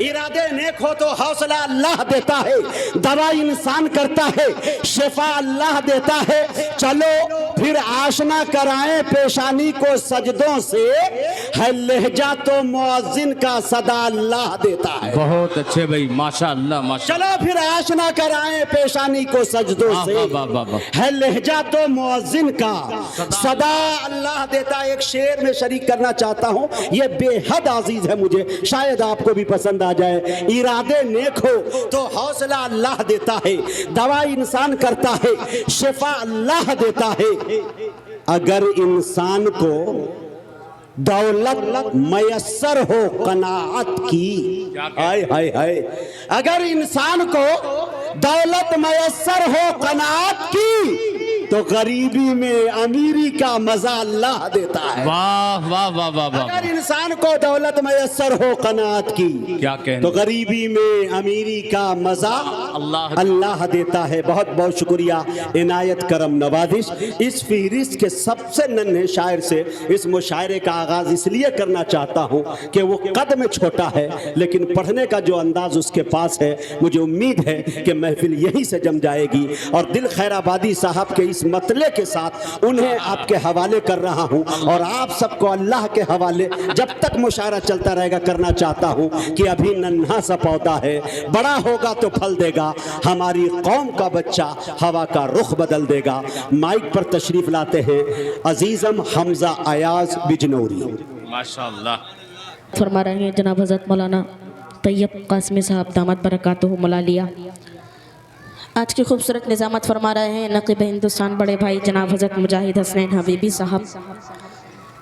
इरादे नेक हो तो हौसला अल्लाह देता है, दवा इंसान करता है, शिफा अल्लाह देता है। चलो फिर आशना कराएं पेशानी को सजदों से, है लहजा तो मुअज्जिन का सदा अल्लाह देता है। बहुत अच्छे भाई, माशाअल्लाह माशा। चलो फिर आशना कराएं पेशानी को सजदों से, है लहजा तो मुअज्जिन का सदा अल्लाह देता है। एक शेर में शरीक करना चाहता हूं, ये बेहद अजीज है मुझे, शायद आपको भी पसंद आ जाए। इरादे नेक हो तो हौसला अल्लाह देता है, दवा इंसान करता है, शिफा अल्लाह देता है। अगर इंसान को दौलत मयस्सर हो कनाअत की, हाय हाय हाय, अगर इंसान को दौलत मयस्सर हो कनाअत की, तो गरीबी में अमीरी का मजा अल्लाह देता है। वाह वाह वाह वाह वाह। अगर इंसान को दौलत मयस्सर हो कनाअत की, क्या कहने, तो गरीबी में अमीरी का मजा अल्लाह देता है। बहुत बहुत शुक्रिया, इनायत करम नवाजिश। इस फहरिस्त के सबसे नन्हे शायर से इस मुशायरे का आगाज इसलिए करना चाहता हूँ कि वो कद में छोटा है, लेकिन पढ़ने का जो अंदाज उसके पास है, मुझे उम्मीद है कि महफिल यहीं से जम जाएगी। और दिल खैराबादी साहब के इस मतले के साथ उन्हें आपके हवाले कर रहा हूं, और आप सबको अल्लाह के हवाले जब तक मुशायरा चलता रहेगा करना चाहता हूं कि अभी नन्हा सा पौधा है, बड़ा होगा तो फल देगा। हमारी कौम का बच्चा हवा का रुख बदल देगा। माइक पर तशरीफ लाते हैं अजीजम हमजा अयाज बिजनौरी। माशाअल्लाह। फरमा रहे हैं जनाब हज़रत मौलाना तैयब कासमी साहब दामद बरकातुहु मौलालिया। आज की खूबसूरत निज़ामत फरमा रहे हैं नक़ीब हिंदुस्तान बड़े भाई जनाब हज़रत मुजाहिद हसनैन हबीबी साहब।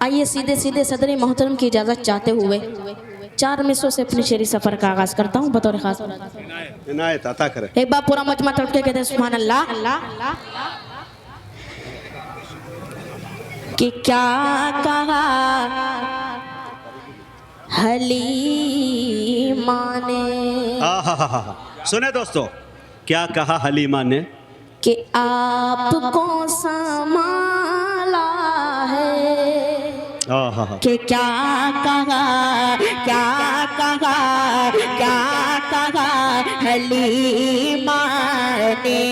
आइए सीधे सीधे सदर मोहतरम की इजाज़त चाहते हुए 4 मिसरों से अपनी शेरी सफ़र का आगाज़ करता हूँ बतौर ख़ास। इनायत अता करें। एक बार पूरा मजमा तड़प के कहते हैं सुभान अल्लाह। कि क्या कहा हलीमा ने, सुने दोस्तों, क्या कहा हलीमा ने, कि आपको संभाला है। कि क्या कहा, क्या कहा, क्या कहा हलीमा ने,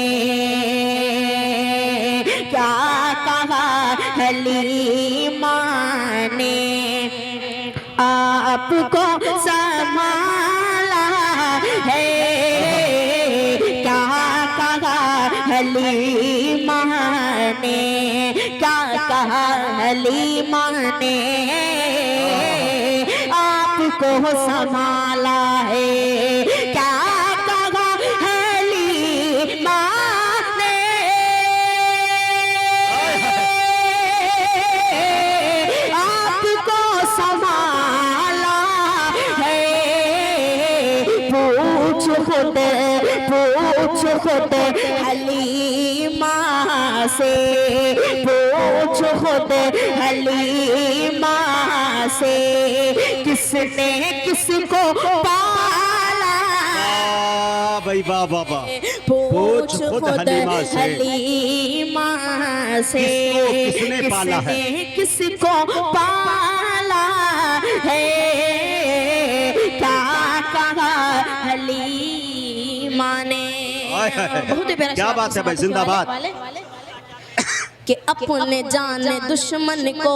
क्या कहा हलीमा ने, आपको संभाला है। क्या कहा हलीमा ने, क्या कहा हलीमा ने, आपको संभाला है। क्या कहा हलीमा ने, आपको संभाला है। पूछ खुद हलीमा से, पूछ खुद हलीमा से, किसने किसको पाला। भाई वाह वाह वाह। पूछ खुद हलीमा से, किसने पाला है, किसको पाला है। क्या कहा हलीमा ने। बहुत ही प्यारा, क्या बात है भाई, जिंदाबाद। कि अपने जाने दुश्मन को,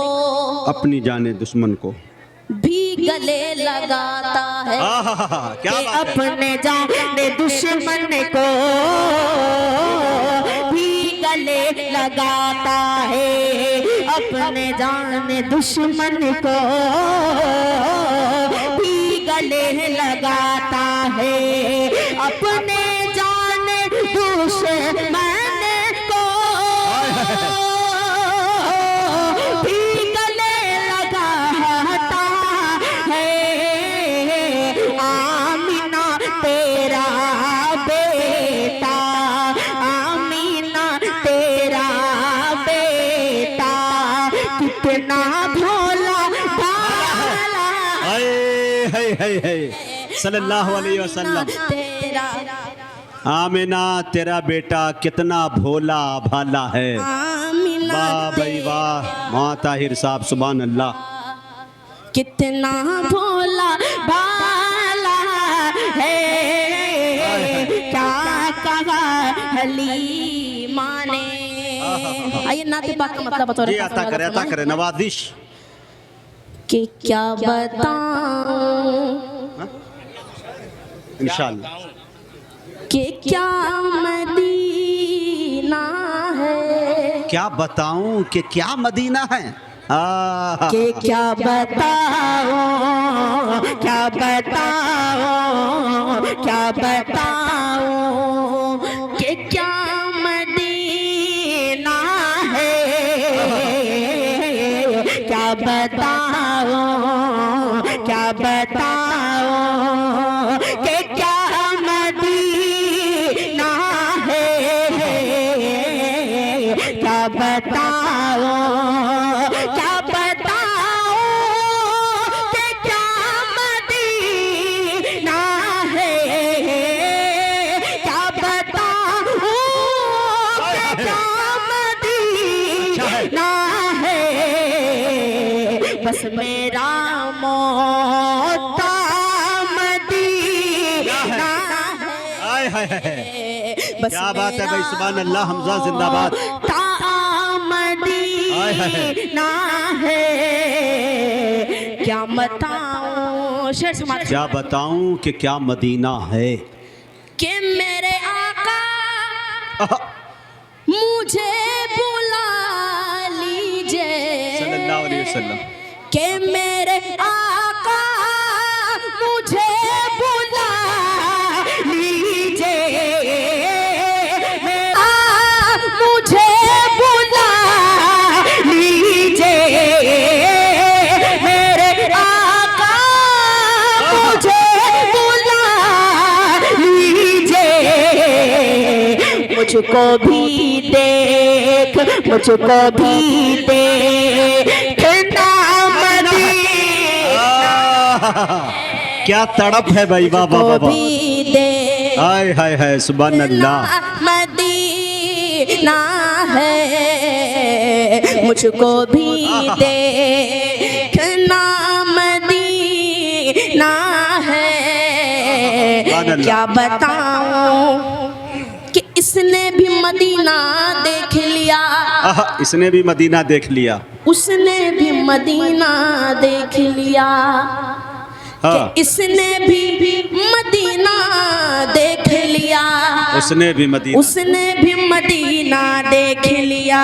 अपनी जाने दुश्मन को भी गले लगाता है। क्या कि अपने जाने दुश्मन को भी गले लगाता है। अपने जाने दुश्मन को भी गले लगाता है। अपने जाने दुश्मन को भी गले लगाता है। आमीना तेरा बेटा, आमीना तेरा बेटा, कितना भोला भाला। सल्लल्लाहु अलैहि वसल्लम। तेरा आमिना तेरा बेटा कितना भोला भाला है। आमीना वाह भाई वाह, माँ ताहिर साहब सुभान अल्लाह। कितना भोला भाला हलीमा ने। आइए नाते पाक का मतलब बता जी अता करे नवाजिश। कि क्या बताऊं इंशाअल्लाह कि क्या मदीना है, क्या बताऊं कि क्या मदीना है। कि क्या बताऊं क्या बताऊं क्या बताऊं कि क्या मदीना है, क्या बताऊं क्या बताऊं कि क्या मदीना है, क्या बताऊं क्या बताऊं कि क्या मदीना है, क्या बताऊं कि क्या मदीना है। बस मेरा मोता मदीना हाय हाय हाय। है, बस क्या बात है भाई, सुभान अल्लाह, हमजा जिंदाबाद। हाय हाय। मदीना है, क्या बताऊं शेर समाज क्या बताऊं कि क्या मदीना है। कि मेरे आका आहा, मुझे बुला लीजिए, सल्लल्लाहु अलैहि वसल्लम। कि मेरे आका मुझे बुला लीजिए, मुझे बुला लीजिए, मेरे आका मुझे बुला लीजिए, मुझको भी देख मुझको भी देख नाम क्या तड़प है भाई, वाह वाह वाह। भी दे हाय हाय हाय, सुभान अल्लाह। मदीना है, मुझको भी देखना मदीना है। क्या बताऊं कि इसने भी मदीना देख लिया, आहा, इसने भी मदीना देख लिया। उसने भी मदीना देख लिया, हाँ, कि इसने भी मदीना देख लिया, उसने भी मदीना उसने भी मदीना देख लिया।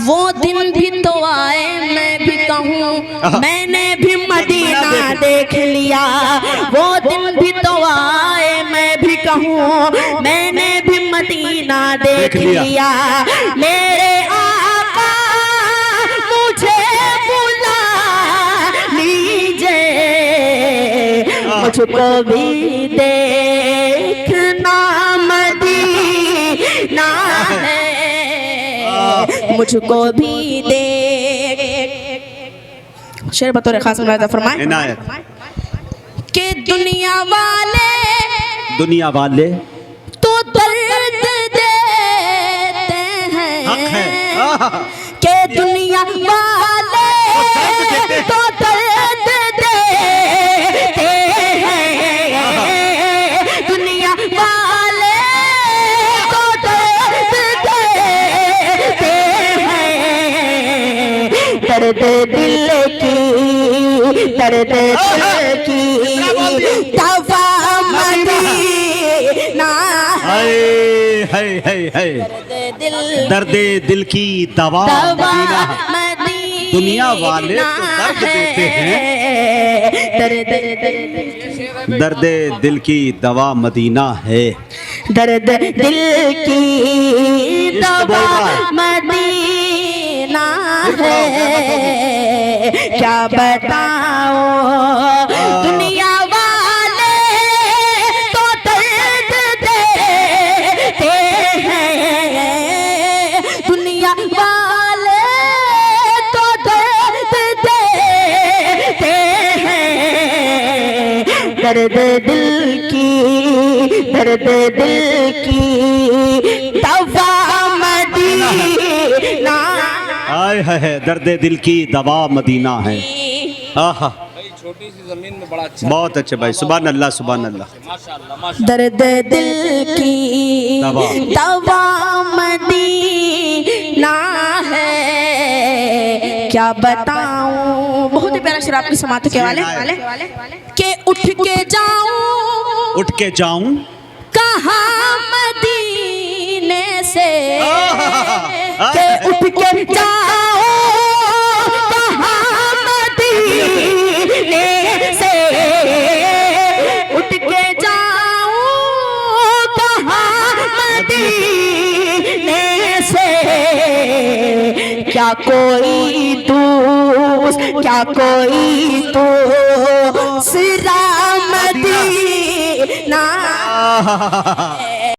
वो दिन भी तो आए मैं भी कहूँ मैंने भी मदीना देख लिया, वो दिन भी तो आए मैं भी कहूँ मैंने भी मदीना देख लिया। मेरे आका मुझे बुला लीजिए, मुझको भी देखना मदीना है, मुझको भी देख। शेर बतौर खास मुलाज़ा फरमाए इनायत। कि दुनिया वाले तो दर्द देते हैं, हक है। आहा, कि दुनिया वाले तो दर्द देते हैं, दुनिया वाले तो दर्द देते हैं, दर्द दिल की दवा मदीना हाय हाय हाय हाय। दर्द दिल की दवा मदीना है। दुनिया वाले तो दर्द देते हैं, दर्द दिल की दवा मदीना है। दर्द दिल की दवा मदीना है, क्या बताओ दुनिया वाले तो दर्द देते हैं, दुनिया वाले तो दर्द देते हैं, दर्द दिल की दवा मदीना। हाय हाय, दर्द दिल की दवा मदीना है। आहा, छोटी सी जमीन में बड़ा अच्छा बहुत अच्छे भाई, सुभान अल्लाह सुभान अल्लाह। माशाल्लाह माशाल्लाह। दर्द दिल की दवा मदीना है, क्या बताऊं। बहुत ही प्यारा शेर आपकी समात के वाले के उठ के जाऊं कहाँ मदीने से, के उठ के जाऊं कहाँ मदीने से, उठ के जाऊं कहाँ मदीने से, क्या कोई दूसरा मदीना